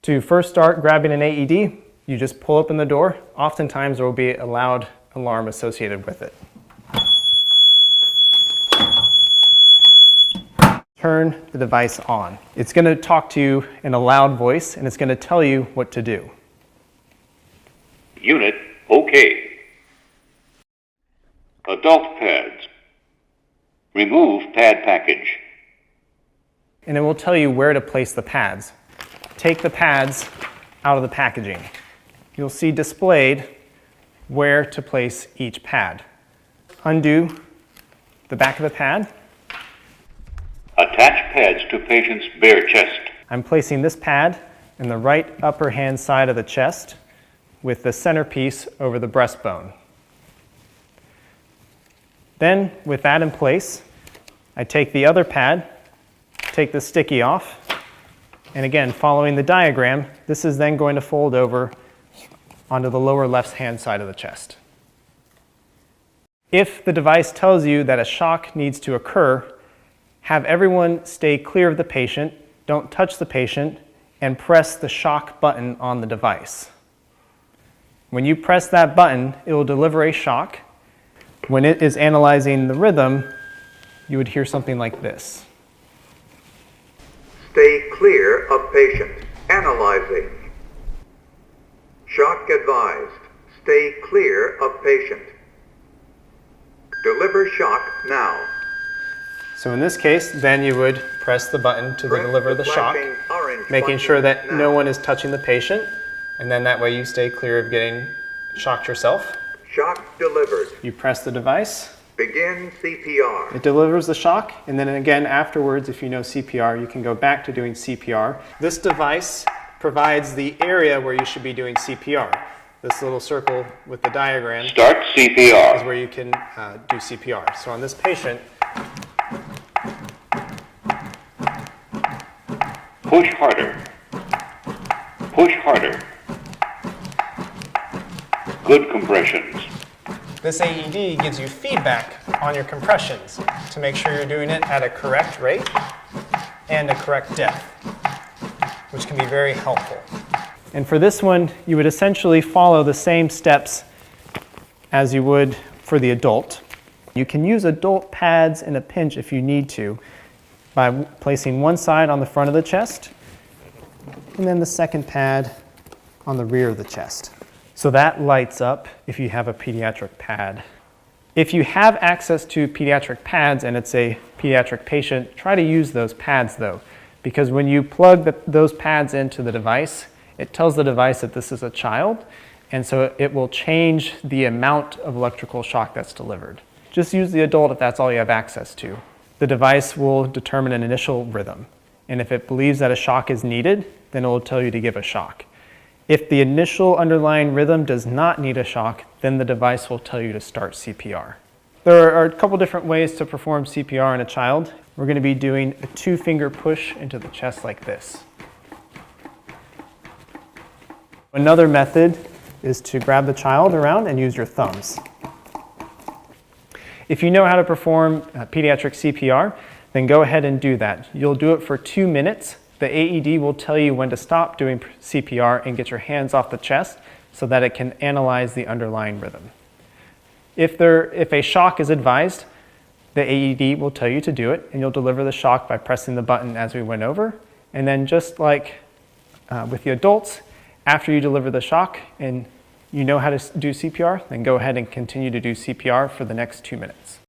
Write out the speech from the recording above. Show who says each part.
Speaker 1: To first start grabbing an AED, you just pull open the door. Oftentimes there will be a loud alarm associated with it. Turn the device on. It's going to talk to you in a loud voice and it's going to tell you what to do.
Speaker 2: Unit OK. Adult pads. Remove pad package.
Speaker 1: And it will tell you where to place the pads. Take the pads out of the packaging. You'll see displayed where to place each pad. Undo the back of the pad.
Speaker 2: Attach pads to patient's bare chest.
Speaker 1: I'm placing this pad in the right upper hand side of the chest with the centerpiece over the breastbone. Then, with that in place, I take the other pad, take the sticky off, and again, following the diagram, this is then going to fold over onto the lower left hand side of the chest. If the device tells you that a shock needs to occur, have everyone stay clear of the patient, don't touch the patient, and press the shock button on the device. When you press that button, it will deliver a shock. When it is analyzing the rhythm, you would hear something like this.
Speaker 3: Stay clear of patient. Analyzing. Shock advised. Stay clear of patient. Deliver shock now.
Speaker 1: So in this case, then you would press the button to deliver the shock, making sure that no one is touching the patient, and then that way you stay clear of getting shocked yourself.
Speaker 3: Shock delivered.
Speaker 1: You press the device.
Speaker 3: Begin CPR.
Speaker 1: It delivers the shock, and then again afterwards, if you know CPR, you can go back to doing CPR. This device provides the area where you should be doing CPR. This little circle with the diagram
Speaker 2: Start CPR.
Speaker 1: is where you can do CPR. So on this patient,
Speaker 2: Push harder. Push harder. Good compressions.
Speaker 1: this AED gives you feedback on your compressions to make sure you're doing it at a correct rate and a correct depth, which can be very helpful. And for this one, you would essentially follow the same steps as you would for the adult. You can use adult pads in a pinch if you need to by placing one side on the front of the chest and then the second pad on the rear of the chest. So that lights up if you have a pediatric pad. If you have access to pediatric pads and it's a pediatric patient, try to use those pads though, because when you plug those pads into the device, it tells the device that this is a child, and so it will change the amount of electrical shock that's delivered. Just use the adult if that's all you have access to. The device will determine an initial rhythm, and if it believes that a shock is needed, then it will tell you to give a shock. If the initial underlying rhythm does not need a shock, then the device will tell you to start CPR. There are a couple different ways to perform CPR in a child. We're going to be doing a 2-finger push into the chest like this. Another method is to grab the child around and use your thumbs. If you know how to perform pediatric CPR, then go ahead and do that. You'll do it for 2 minutes. The AED will tell you when to stop doing CPR and get your hands off the chest so that it can analyze the underlying rhythm. If a shock is advised, the AED will tell you to do it, and you'll deliver the shock by pressing the button as we went over. And then just like with the adults, after you deliver the shock and you know how to do CPR, then go ahead and continue to do CPR for the next 2 minutes.